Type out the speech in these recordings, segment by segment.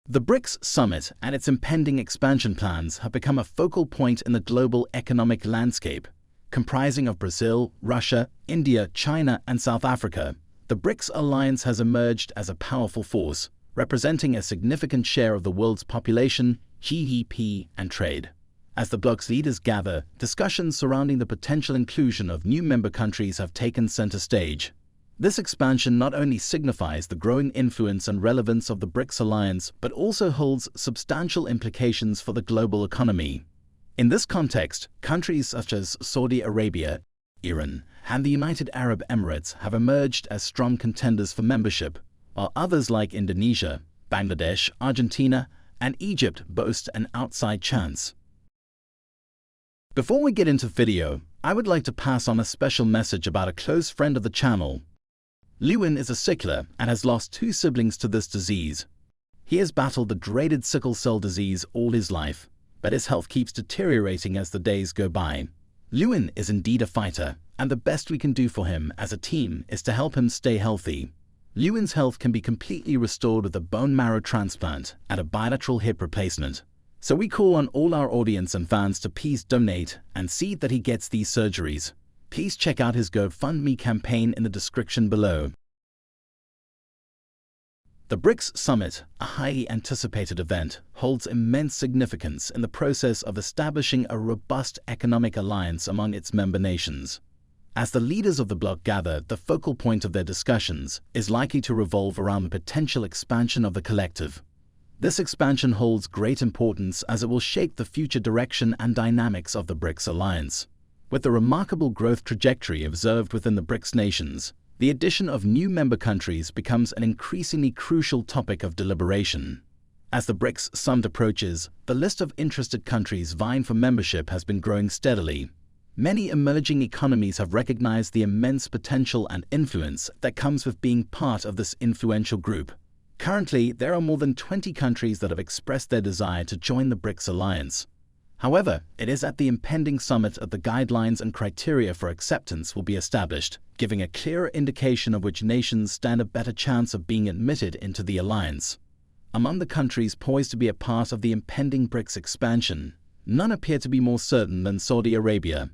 The BRICS summit and its impending expansion plans have become a focal point in the global economic landscape. Comprising of Brazil, Russia, India, China, and South Africa, the BRICS alliance has emerged as a powerful force, representing a significant share of the world's population, GDP, and trade. As the bloc's leaders gather, discussions surrounding the potential inclusion of new member countries have taken center stage. This expansion not only signifies the growing influence and relevance of the BRICS alliance, but also holds substantial implications for the global economy. In this context, countries such as Saudi Arabia, Iran, and the United Arab Emirates have emerged as strong contenders for membership, while others like Indonesia, Bangladesh, Argentina, and Egypt boast an outside chance. Before we get into the video, I would like to pass on a special message about a close friend of the channel. Lewin is a sickler and has lost 2 siblings to this disease. He has battled the dreaded sickle cell disease all his life, but his health keeps deteriorating as the days go by. Lewin is indeed a fighter, and the best we can do for him as a team is to help him stay healthy. Lewin's health can be completely restored with a bone marrow transplant and a bilateral hip replacement. So we call on all our audience and fans to please donate and see that he gets these surgeries. Please check out his GoFundMe campaign in the description below. The BRICS Summit, a highly anticipated event, holds immense significance in the process of establishing a robust economic alliance among its member nations. As the leaders of the bloc gather, the focal point of their discussions is likely to revolve around the potential expansion of the collective. This expansion holds great importance as it will shape the future direction and dynamics of the BRICS alliance. With the remarkable growth trajectory observed within the BRICS nations, the addition of new member countries becomes an increasingly crucial topic of deliberation. As the BRICS summit approaches, the list of interested countries vying for membership has been growing steadily. Many emerging economies have recognized the immense potential and influence that comes with being part of this influential group. Currently, there are more than 20 countries that have expressed their desire to join the BRICS alliance. However, it is at the impending summit that the guidelines and criteria for acceptance will be established, giving a clearer indication of which nations stand a better chance of being admitted into the alliance. Among the countries poised to be a part of the impending BRICS expansion, none appear to be more certain than Saudi Arabia.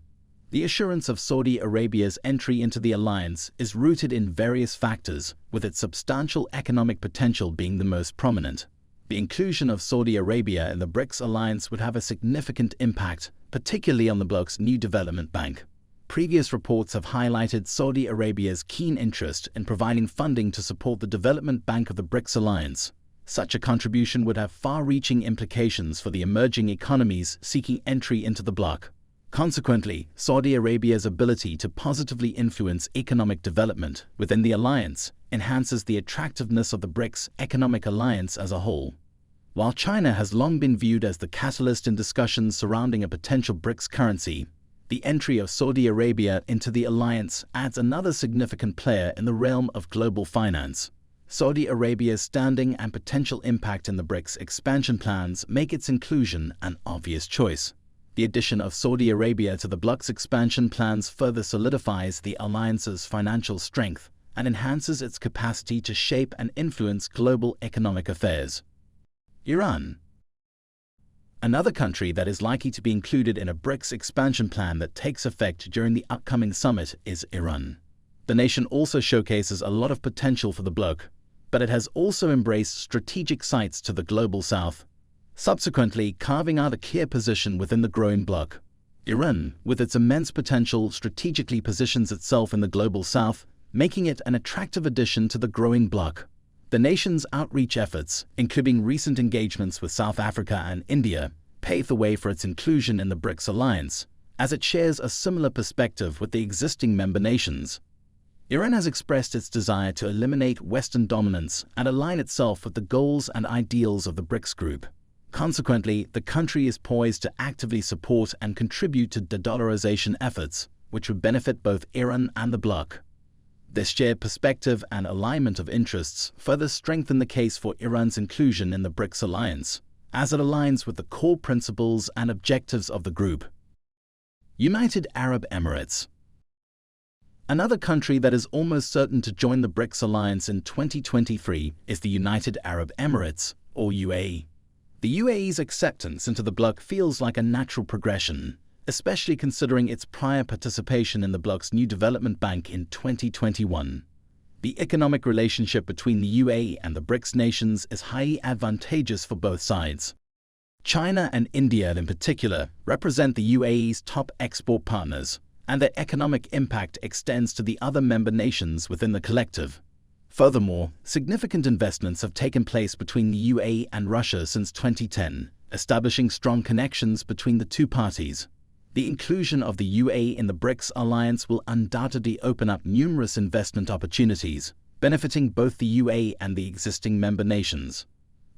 The assurance of Saudi Arabia's entry into the alliance is rooted in various factors, with its substantial economic potential being the most prominent. The inclusion of Saudi Arabia in the BRICS alliance would have a significant impact, particularly on the bloc's new development bank. Previous reports have highlighted Saudi Arabia's keen interest in providing funding to support the development bank of the BRICS alliance. Such a contribution would have far-reaching implications for the emerging economies seeking entry into the bloc. Consequently, Saudi Arabia's ability to positively influence economic development within the alliance enhances the attractiveness of the BRICS economic alliance as a whole. While China has long been viewed as the catalyst in discussions surrounding a potential BRICS currency, the entry of Saudi Arabia into the alliance adds another significant player in the realm of global finance. Saudi Arabia's standing and potential impact in the BRICS expansion plans make its inclusion an obvious choice. The addition of Saudi Arabia to the bloc's expansion plans further solidifies the alliance's financial strength and enhances its capacity to shape and influence global economic affairs. Iran. Another country that is likely to be included in a BRICS expansion plan that takes effect during the upcoming summit is Iran. The nation also showcases a lot of potential for the bloc, but it has also embraced strategic sites to the global south, subsequently carving out a clear position within the growing bloc. Iran, with its immense potential, strategically positions itself in the global south, making it an attractive addition to the growing bloc. The nation's outreach efforts, including recent engagements with South Africa and India, pave the way for its inclusion in the BRICS alliance, as it shares a similar perspective with the existing member nations. Iran has expressed its desire to eliminate Western dominance and align itself with the goals and ideals of the BRICS group. Consequently, the country is poised to actively support and contribute to de-dollarization efforts, which would benefit both Iran and the bloc. This shared perspective and alignment of interests further strengthen the case for Iran's inclusion in the BRICS alliance, as it aligns with the core principles and objectives of the group. United Arab Emirates. Another country that is almost certain to join the BRICS alliance in 2023 is the United Arab Emirates, or UAE. The UAE's acceptance into the bloc feels like a natural progression, especially considering its prior participation in the bloc's new development bank in 2021. The economic relationship between the UAE and the BRICS nations is highly advantageous for both sides. China and India in particular represent the UAE's top export partners, and their economic impact extends to the other member nations within the collective. Furthermore, significant investments have taken place between the UAE and Russia since 2010, establishing strong connections between the two parties. The inclusion of the UAE in the BRICS alliance will undoubtedly open up numerous investment opportunities, benefiting both the UAE and the existing member nations.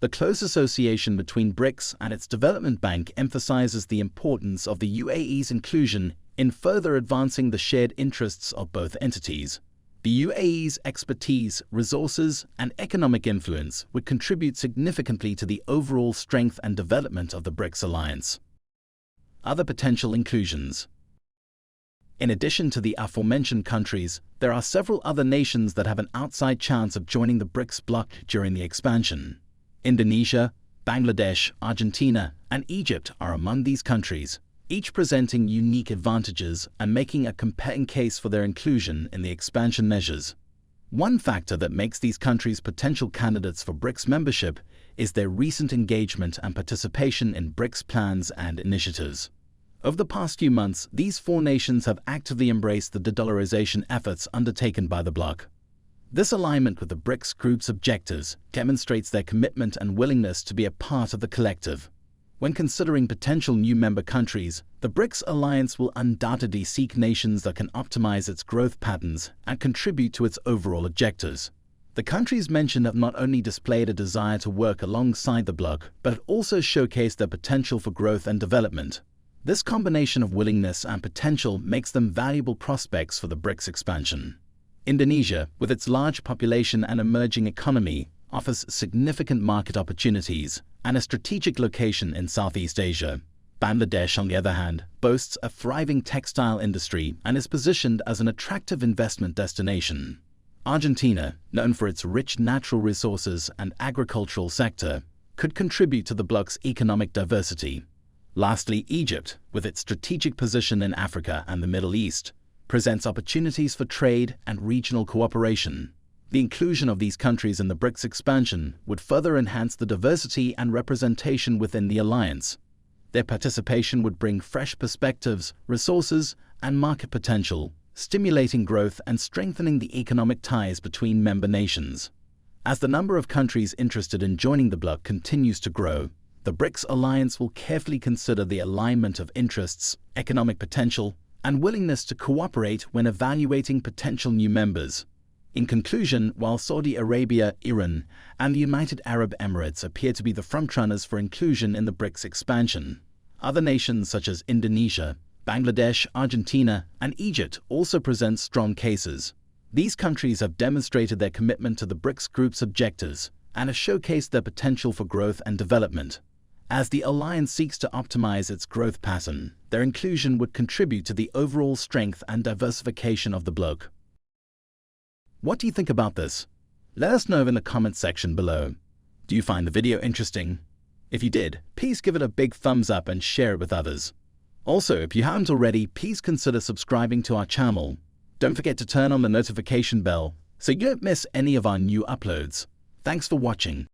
The close association between BRICS and its development bank emphasizes the importance of the UAE's inclusion in further advancing the shared interests of both entities. The UAE's expertise, resources, and economic influence would contribute significantly to the overall strength and development of the BRICS alliance. Other potential inclusions. In addition to the aforementioned countries, there are several other nations that have an outside chance of joining the BRICS bloc during the expansion. Indonesia, Bangladesh, Argentina, and Egypt are among these countries, each presenting unique advantages and making a compelling case for their inclusion in the expansion measures. One factor that makes these countries potential candidates for BRICS membership is their recent engagement and participation in BRICS plans and initiatives. Over the past few months, these four nations have actively embraced the de-dollarization efforts undertaken by the bloc. This alignment with the BRICS group's objectives demonstrates their commitment and willingness to be a part of the collective. When considering potential new member countries, the BRICS alliance will undoubtedly seek nations that can optimize its growth patterns and contribute to its overall objectives. The countries mentioned have not only displayed a desire to work alongside the bloc, but also showcased their potential for growth and development. This combination of willingness and potential makes them valuable prospects for the BRICS expansion. Indonesia, with its large population and emerging economy, offers significant market opportunities and a strategic location in Southeast Asia. Bangladesh, on the other hand, boasts a thriving textile industry and is positioned as an attractive investment destination. Argentina, known for its rich natural resources and agricultural sector, could contribute to the bloc's economic diversity. Lastly, Egypt, with its strategic position in Africa and the Middle East, presents opportunities for trade and regional cooperation. The inclusion of these countries in the BRICS expansion would further enhance the diversity and representation within the alliance. Their participation would bring fresh perspectives, resources, and market potential, stimulating growth and strengthening the economic ties between member nations. As the number of countries interested in joining the bloc continues to grow, the BRICS alliance will carefully consider the alignment of interests, economic potential, and willingness to cooperate when evaluating potential new members. In conclusion, while Saudi Arabia, Iran, and the United Arab Emirates appear to be the frontrunners for inclusion in the BRICS expansion, other nations such as Indonesia, Bangladesh, Argentina, and Egypt also present strong cases. These countries have demonstrated their commitment to the BRICS group's objectives and have showcased their potential for growth and development. As the alliance seeks to optimize its growth pattern, their inclusion would contribute to the overall strength and diversification of the bloc. What do you think about this? Let us know in the comments section below. Do you find the video interesting? If you did, please give it a big thumbs up and share it with others. Also, if you haven't already, please consider subscribing to our channel. Don't forget to turn on the notification bell so you don't miss any of our new uploads. Thanks for watching.